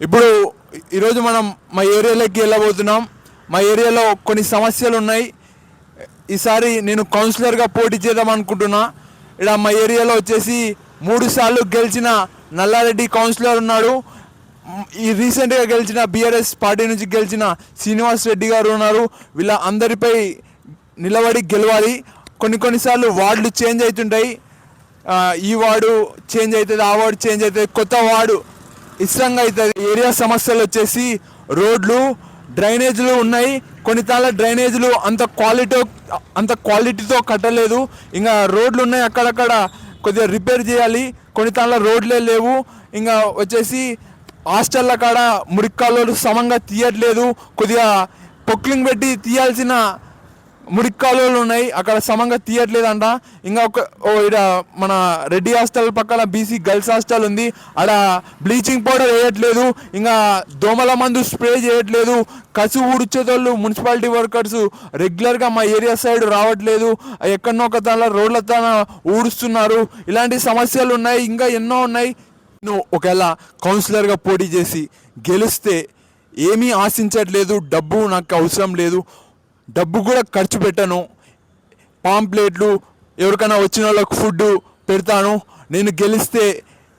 ఇప్పుడు ఈరోజు మనం మా ఏరియాలోకి వెళ్ళబోతున్నాం. మా ఏరియాలో కొన్ని సమస్యలు ఉన్నాయి. ఈసారి నేను కౌన్సిలర్గా పోటీ చేద్దాం అనుకుంటున్నా. ఇక్కడ మా ఏరియాలో వచ్చేసి 3 సార్లు గెలిచిన నల్లారెడ్డి కౌన్సిలర్ ఉన్నాడు. ఈ రీసెంట్గా గెలిచిన బీఆర్ఎస్ పార్టీ నుంచి గెలిచిన శ్రీనివాస్ రెడ్డి గారు ఉన్నారు. వీళ్ళ అందరిపై నిలబడి గెలవాలి. కొన్నిసార్లు వార్డులు చేంజ్ అవుతుంటాయి. ఈ వార్డు చేంజ్ అవుతుంది, ఆ వార్డు చేంజ్ అవుతుంది, కొత్త వార్డు ఇష్టంగా అవుతుంది. ఏరియా సమస్యలు వచ్చేసి రోడ్లు, డ్రైనేజీలు ఉన్నాయి. కొన్నిసార్లు డ్రైనేజీలు అంత క్వాలిటీతో కట్టలేదు. ఇంకా రోడ్లు ఉన్నాయి, అక్కడక్కడ కొద్దిగా రిపేర్ చేయాలి. కొన్నిసార్లు రోడ్లే లేవు. ఇంకా వచ్చేసి హాస్టల్ల కాడ మురిక్కాలు సమంగా తీయట్లేదు. కొద్దిగా పొక్లింగ్ పెట్టి తీయాల్సిన మురిక్కాలువలు ఉన్నాయి, అక్కడ సమంగా తీయట్లేదంట. ఇంకా ఇక్కడ మన రెడ్డి హాస్టల్ పక్కన బీసీ గర్ల్స్ హాస్టల్ ఉంది, ఆడ బ్లీచింగ్ పౌడర్ వేయట్లేదు. ఇంకా దోమల మందు స్ప్రే చేయట్లేదు. కసు ఊడ్చేతోళ్ళు మున్సిపాలిటీ వర్కర్స్ రెగ్యులర్గా మా ఏరియా సైడ్ రావట్లేదు. ఎక్కడనో ఒక దానిలో రోడ్ల తన ఊడుస్తున్నారు. ఇలాంటి సమస్యలు ఉన్నాయి, ఇంకా ఎన్నో ఉన్నాయి. నువ్వు ఒకవేళ కౌన్సిలర్గా పోటీ చేసి గెలిస్తే ఏమీ ఆశించట్లేదు. డబ్బు నాకు అవసరం లేదు, డబ్బు కూడా ఖర్చు పెట్టను. పాంప్లెట్లు ఎవరికైనా వచ్చిన వాళ్ళకు ఫుడ్ పెడతాను. నేను గెలిస్తే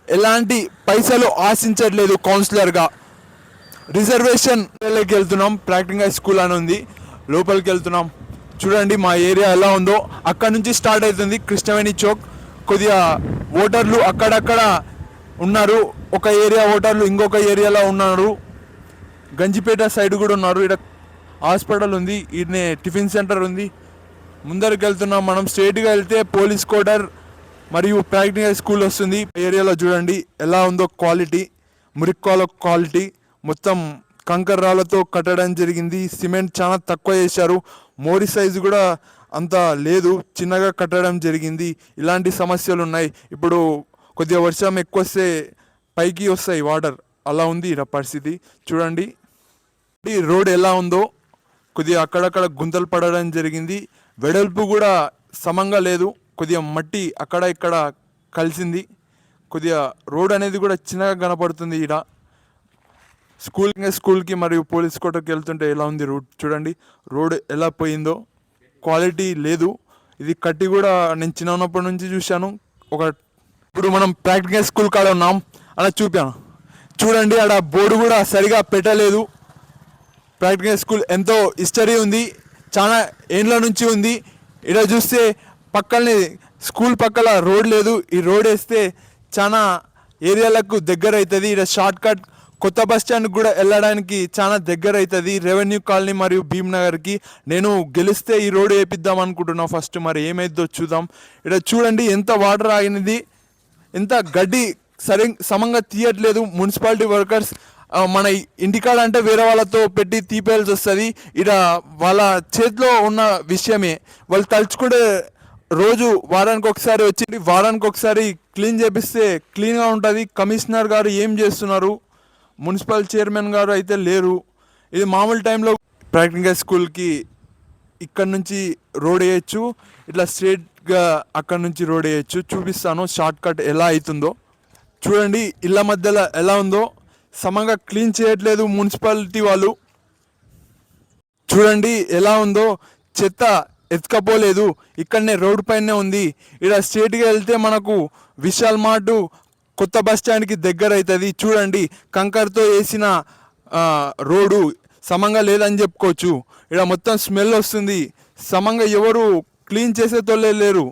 ఎలాంటి పైసలు ఆశించట్లేదు. కౌన్సిలర్గా రిజర్వేషన్లోకి వెళ్తున్నాం. ప్రాక్టికల్ స్కూల్ అని ఉంది, లోపలికి వెళ్తున్నాం. చూడండి మా ఏరియా ఎలా ఉందో. అక్కడ నుంచి స్టార్ట్ అవుతుంది కృష్ణవేణి చౌక్. కొద్దిగా ఓటర్లు అక్కడక్కడ ఉన్నారు. ఒక ఏరియా ఓటర్లు ఇంకొక ఏరియాలో ఉన్నారు. గంజిపేట సైడ్ కూడా ఉన్నారు. ఇక్కడ హాస్పిటల్ ఉంది, ఈయనే టిఫిన్ సెంటర్ ఉంది. ముందరికి వెళ్తున్నాం మనం. స్ట్రైట్గా వెళ్తే పోలీస్ క్వార్టర్ మరియు ప్రాక్టికల్ స్కూల్ వస్తుంది. ఏరియాలో చూడండి ఎలా ఉందో క్వాలిటీ, మురిక్కాల క్వాలిటీ. మొత్తం కంకర రాళ్ళతో కట్టడం జరిగింది. సిమెంట్ చాలా తక్కువ చేశారు. మోరీ సైజు కూడా అంత లేదు, చిన్నగా కట్టడం జరిగింది. ఇలాంటి సమస్యలు ఉన్నాయి. ఇప్పుడు కొద్దిగా వర్షం ఎక్కువ వస్తే పైకి వస్తాయి వాటర్, అలా ఉంది ఇలా పరిస్థితి. చూడండి ఈ రోడ్ ఎలా ఉందో. కొద్దిగా అక్కడక్కడ గుంతలు పడడం జరిగింది. వెడల్పు కూడా సమంగా లేదు, కొద్దిగా మట్టి అక్కడ ఇక్కడ కలిసింది. కొద్దిగా రోడ్ అనేది కూడా చిన్నగా కనపడుతుంది. ఇక్కడ స్కూల్కి మరియు పోలీస్ కోటకి వెళ్తుంటే ఎలా ఉంది రూట్ చూడండి. రోడ్ ఎలా పోయిందో, క్వాలిటీ లేదు. ఇది కట్టి కూడా నేను చిన్న ఉన్నప్పటి నుంచి చూశాను. ఇప్పుడు మనం ప్రాక్టికల్ స్కూల్ కాడ ఉన్నాం, అలా చూపాను. చూడండి ఆడ బోర్డు కూడా సరిగా పెట్టలేదు. ప్రాక్టికల్ స్కూల్ ఎంతో హిస్టరీ ఉంది, చాలా ఏండ్ల నుంచి ఉంది. ఇక్కడ చూస్తే పక్కనే స్కూల్ పక్కల రోడ్ లేదు. ఈ రోడ్ వేస్తే చాలా ఏరియాలకు దగ్గర అవుతుంది. ఇక్కడ షార్ట్ కట్ కొత్త బస్ స్టాండ్ కూడా వెళ్ళడానికి చాలా దగ్గర అవుతుంది. రెవెన్యూ కాలనీ మరియు భీమ్నగర్కి. నేను గెలిస్తే ఈ రోడ్ వేపిద్దాం అనుకుంటున్నాను ఫస్ట్. మరి ఏమైందో చూద్దాం. ఇక్కడ చూడండి ఎంత వాటర్ ఆగినది, ఎంత గడ్డి సమంగా తీయట్లేదు. మున్సిపాలిటీ వర్కర్స్ మన ఇంటికాడ అంటే వేరే వాళ్ళతో పెట్టి తీపేయాల్సి వస్తుంది. ఇక్కడ వాళ్ళ చేతిలో ఉన్న విషయమే. వాళ్ళు తలుచుకుంటే రోజు వారానికి ఒకసారి క్లీన్ చేపిస్తే క్లీన్గా ఉంటుంది. కమిషనర్ గారు ఏం చేస్తున్నారు, మున్సిపల్ చైర్మన్ గారు అయితే లేరు. ఇది మామూలు టైంలో ప్రాక్టికల్ స్కూల్కి ఇక్కడ నుంచి రోడ్ వేయచ్చు, ఇట్లా స్ట్రేట్గా అక్కడ నుంచి రోడ్ వేయచ్చు. చూపిస్తాను షార్ట్ కట్ ఎలా అవుతుందో. చూడండి ఇళ్ళ మధ్యలో ఎలా ఉందో, సమంగా క్లీన్ చేయట్లేదు మున్సిపాలిటీ వాళ్ళు. చూడండి ఎలా ఉందో, చెత్త ఎత్తుకపోలేదు, ఇక్కడనే రోడ్డు పైనే ఉంది. ఇక్కడ స్ట్రేట్గా వెళ్తే మనకు విశాల్ మార్ట్ కొత్త బస్ స్టాండ్కి దగ్గర అవుతుంది. చూడండి కంకరతో వేసిన రోడ్డు సమంగా లేదని చెప్పుకోవచ్చు. ఇక్కడ మొత్తం స్మెల్ వస్తుంది. సమంగా ఎవరు క్లీన్ చేసేతోళ్ళే లేరు.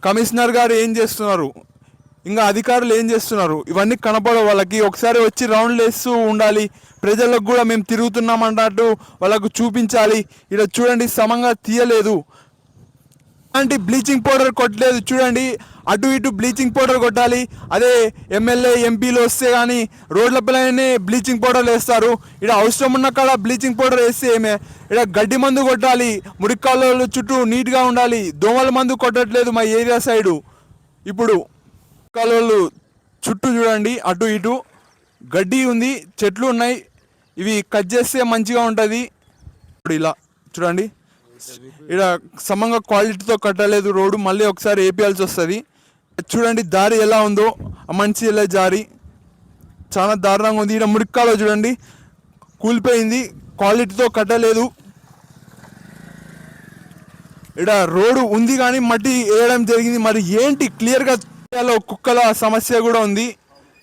కమిషనర్ గారు ఏం చేస్తున్నారు, ఇంకా అధికారులు ఏం చేస్తున్నారు, ఇవన్నీ కనపడవు వాళ్ళకి. ఒకసారి వచ్చి రౌండ్లు వేస్తూ ఉండాలి. ప్రజలకు కూడా మేము తిరుగుతున్నాం అన్నట్టు వాళ్ళకు చూపించాలి. ఇక్కడ చూడండి సమంగా తీయలేదు. అలాంటి బ్లీచింగ్ పౌడర్ కొట్టలేదు. చూడండి అటు ఇటు బ్లీచింగ్ పౌడర్ కొట్టాలి. అదే ఎమ్మెల్యే ఎంపీలు వస్తే కానీ రోడ్ల పైనే బ్లీచింగ్ పౌడర్ వేస్తారు. ఇక్కడ అవసరం ఉన్న కాడ బ్లీచింగ్ పౌడర్ వేస్తే ఏమే. ఇక్కడ గడ్డి మందు కొట్టాలి. మురికాలు చుట్టూ నీట్గా ఉండాలి. దోమల మందు కొట్టట్లేదు మా ఏరియా సైడు. ఇప్పుడు కాలువలు చుట్టూ చూడండి అటు ఇటు గడ్డి ఉంది, చెట్లు ఉన్నాయి. ఇవి కట్ చేస్తే మంచిగా ఉంటుంది. ఇప్పుడు ఇలా చూడండి ఇక్కడ సమంగా క్వాలిటీతో కట్టలేదు రోడ్డు. మళ్ళీ ఒకసారి వేపియాల్సి వస్తుంది. చూడండి దారి ఎలా ఉందో, ఆ మనిషి ఎలా జారి చాలా దారుణంగా ఉంది. ఇక్కడ మురిక్కాలో చూడండి కూలిపోయింది, క్వాలిటీతో కట్టలేదు. ఇక్కడ రోడ్డు ఉంది కానీ మట్టి వేయడం జరిగింది. మరి ఏంటి క్లియర్గా కుక్కల సమస్య కూడా ఉంది,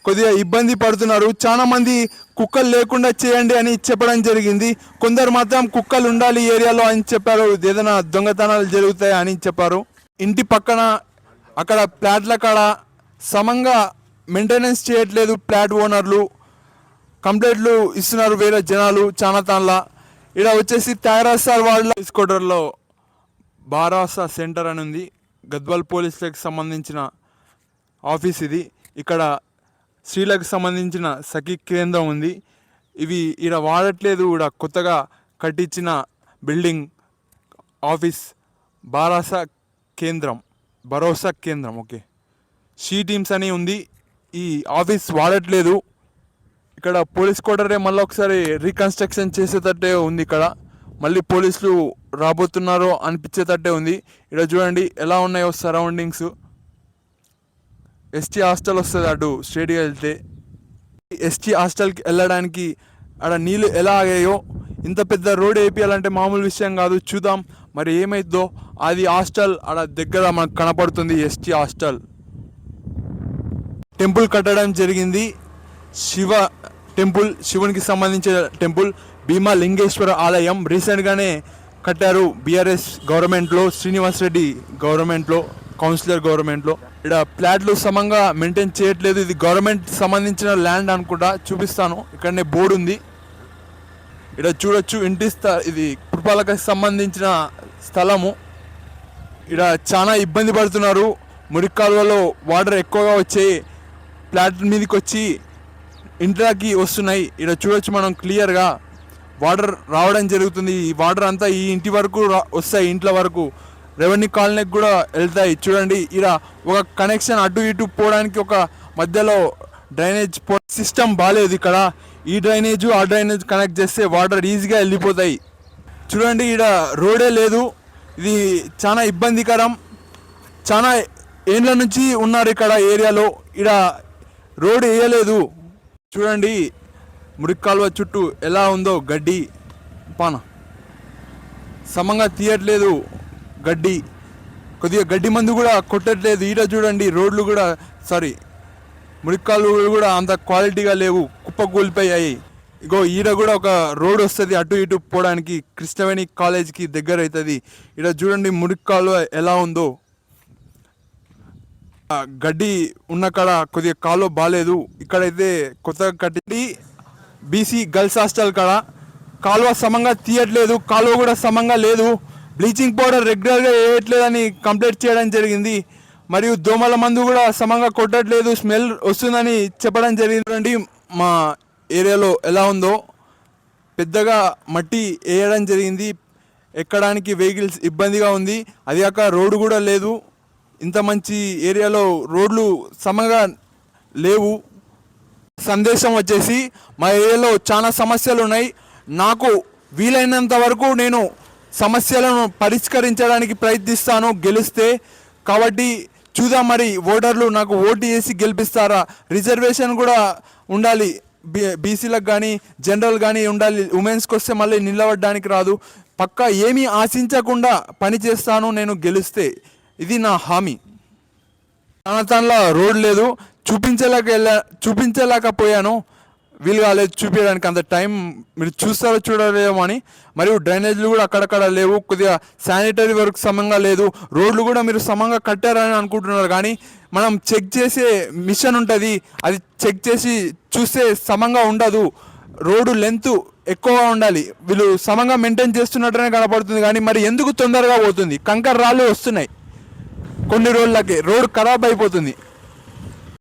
కొద్దిగా ఇబ్బంది పడుతున్నారు. చాలా మంది కుక్కలు లేకుండా చేయండి అని చెప్పడం జరిగింది. కొందరు మాత్రం కుక్కలు ఉండాలి ఏరియాలో అని చెప్పారు, ఏదైనా దొంగతనాలు జరుగుతాయి అని చెప్పారు. ఇంటి పక్కన అక్కడ ప్లాట్ల కాడ సమంగా మెయింటెనెన్స్ చేయట్లేదు ఫ్లాట్ ఓనర్లు, కంప్లైంట్లు ఇస్తున్నారు వేరే జనాలు చాలా తాన్లా. ఇక్కడ వచ్చేసి తారాసార్ వాళ్ళ స్కూటర్లో బారాసా సెంటర్ అని ఉంది, గద్వాల్ పోలీసులకు సంబంధించిన ఆఫీస్ ఇది. ఇక్కడ స్త్రీలకు సంబంధించిన సఖీ కేంద్రం ఉంది. ఇవి ఇక్కడ వాడట్లేదు, ఇక్కడ కొత్తగా కట్టించిన బిల్డింగ్ ఆఫీస్ భరోసా కేంద్రం ఓకే షీ టీమ్స్ అని ఉంది. ఈ ఆఫీస్ వాడట్లేదు. ఇక్కడ పోలీస్ క్వార్టరే మళ్ళీ ఒకసారి రీకన్స్ట్రక్షన్ చేసేటట్టే ఉంది. ఇక్కడ మళ్ళీ పోలీసులు రాబోతున్నారో అనిపించేటట్టే ఉంది. ఇక్కడ చూడండి ఎలా ఉన్నాయో సరౌండింగ్స్. ఎస్టీ హాస్టల్ వస్తుంది అటు స్ట్రేట్గా వెళ్తే. ఎస్టీ హాస్టల్కి వెళ్ళడానికి అక్కడ నీళ్ళు ఎలా ఆగాయో. ఇంత పెద్ద రోడ్ వేపియాలంటే మామూలు విషయం కాదు. చూద్దాం మరి ఏమైద్దో. అది హాస్టల్ అక్కడ దగ్గర మనకు కనపడుతుంది, ఎస్టీ హాస్టల్. టెంపుల్ కట్టడం జరిగింది, శివ టెంపుల్, శివునికి సంబంధించిన టెంపుల్. భీమా లింగేశ్వర ఆలయం రీసెంట్గానే కట్టారు బీఆర్ఎస్ గవర్నమెంట్లో, శ్రీనివాస్ రెడ్డి గవర్నమెంట్లో, కౌన్సిలర్ గవర్నమెంట్లో. ఇక్కడ ప్లాట్లు సమంగా మెయింటైన్ చేయట్లేదు. ఇది గవర్నమెంట్ సంబంధించిన ల్యాండ్ అనుకుంటా, చూపిస్తాను. ఇక్కడనే బోర్డు ఉంది, ఇక్కడ చూడొచ్చు. ఇది పురపాలకకు సంబంధించిన స్థలము. ఇక్కడ చాలా ఇబ్బంది పడుతున్నారు. మురికి కాలువలో వాటర్ ఎక్కువగా వచ్చి ప్లాట్ మీదకి వచ్చి ఇంట్లోకి వస్తున్నాయి. ఇక్కడ చూడొచ్చు మనం క్లియర్గా వాటర్ రావడం జరుగుతుంది. ఈ వాటర్ అంతా ఈ ఇంటి వరకు వస్తాయి, ఇంట్ల వరకు రెవెన్యూ కాలనీకి కూడా వెళ్తాయి. చూడండి ఇక్కడ ఒక కనెక్షన్ అటు ఇటు పోవడానికి ఒక మధ్యలో డ్రైనేజ్ సిస్టమ్ బాగాలేదు. ఇక్కడ ఈ డ్రైనేజ్ ఆ డ్రైనేజ్ కనెక్ట్ చేస్తే వాటర్ ఈజీగా వెళ్ళిపోతాయి. చూడండి ఇక్కడ రోడే లేదు. ఇది చాలా ఇబ్బందికరం. చాలా ఏండ్ల నుంచి ఉన్నారు ఇక్కడ ఏరియాలో. ఇక్కడ రోడ్ వేయలేదు. చూడండి మురికి కాలువ చుట్టూ ఎలా ఉందో గడ్డి పాన సమంగా తీయట్లేదు. గడ్డి కొద్దిగా గడ్డి మందు కూడా కొట్టట్లేదు. ఈడ చూడండి రోడ్లు కూడా మురికి కాలువలు కూడా అంత క్వాలిటీగా లేవు, కుప్పకూలిపోయాయి. ఇగో ఈడ కూడా ఒక రోడ్ వస్తుంది అటు ఇటు పోవడానికి, కృష్ణవేణి కాలేజ్కి దగ్గర అవుతుంది. ఈడ చూడండి మురికి కాలువ ఎలా ఉందో. గడ్డి ఉన్న కాడ కొద్దిగా కాలువ బాగాలేదు. ఇక్కడైతే కొత్తగా కట్టి బీసీ గర్ల్స్ హాస్టల్ కాడ కాలువ సమంగా తీయట్లేదు, కాలువ కూడా సమంగా లేదు. బ్లీచింగ్ పౌడర్ రెగ్యులర్గా వేయట్లేదని కంప్లైంట్ చేయడం జరిగింది. మరియు దోమల మందు కూడా సమంగా కొట్టట్లేదు, స్మెల్ వస్తుందని చెప్పడం జరిగింది. మా ఏరియాలో ఎలా ఉందో, పెద్దగా మట్టి వేయడం జరిగింది, ఎక్కడానికి వెహికల్స్ ఇబ్బందిగా ఉంది. అది కాక రోడ్డు కూడా లేదు. ఇంత మంచి ఏరియాలో రోడ్లు సమంగా లేవు. సందేశం వచ్చేసి మా ఏరియాలో చాలా సమస్యలు ఉన్నాయి. నాకు వీలైనంత వరకు నేను సమస్యలను పరిష్కరించడానికి ప్రయత్నిస్తాను గెలిస్తే. కాబట్టి చూద్దాం మరి ఓటర్లు నాకు ఓటు వేసి గెలిపిస్తారా. రిజర్వేషన్ కూడా ఉండాలి, బీసీలకు కానీ జనరల్ కానీ ఉండాలి. ఉమెన్స్కి వస్తే మళ్ళీ నిలబడడానికి రాదు. పక్కా ఏమీ ఆశించకుండా పని చేస్తాను నేను గెలిస్తే, ఇది నా హామీ. తనలో రోడ్ లేదు, చూపించలేకపోయాను, వీలు కాలేదు చూపించడానికి. అంత టైం మీరు చూస్తారో చూడలేమో అని. మరియు డ్రైనేజ్లు కూడా అక్కడక్కడ లేవు, కొద్దిగా శానిటరీ వర్క్ సమంగా లేదు. రోడ్లు కూడా మీరు సమంగా కట్టారని అనుకుంటున్నారు, కానీ మనం చెక్ చేసే మిషన్ ఉంటుంది, అది చెక్ చేసి చూస్తే సమంగా ఉండదు. రోడ్డు లెంత్ ఎక్కువగా ఉండాలి. వీళ్ళు సమంగా మెయింటైన్ చేస్తున్నట్టునే కనపడుతుంది, కానీ మరి ఎందుకు తొందరగా పోతుంది? కంకర రాళ్ళు వస్తున్నాయి, కొన్ని రోజులకి రోడ్ ఖరాబ్ అయిపోతుంది.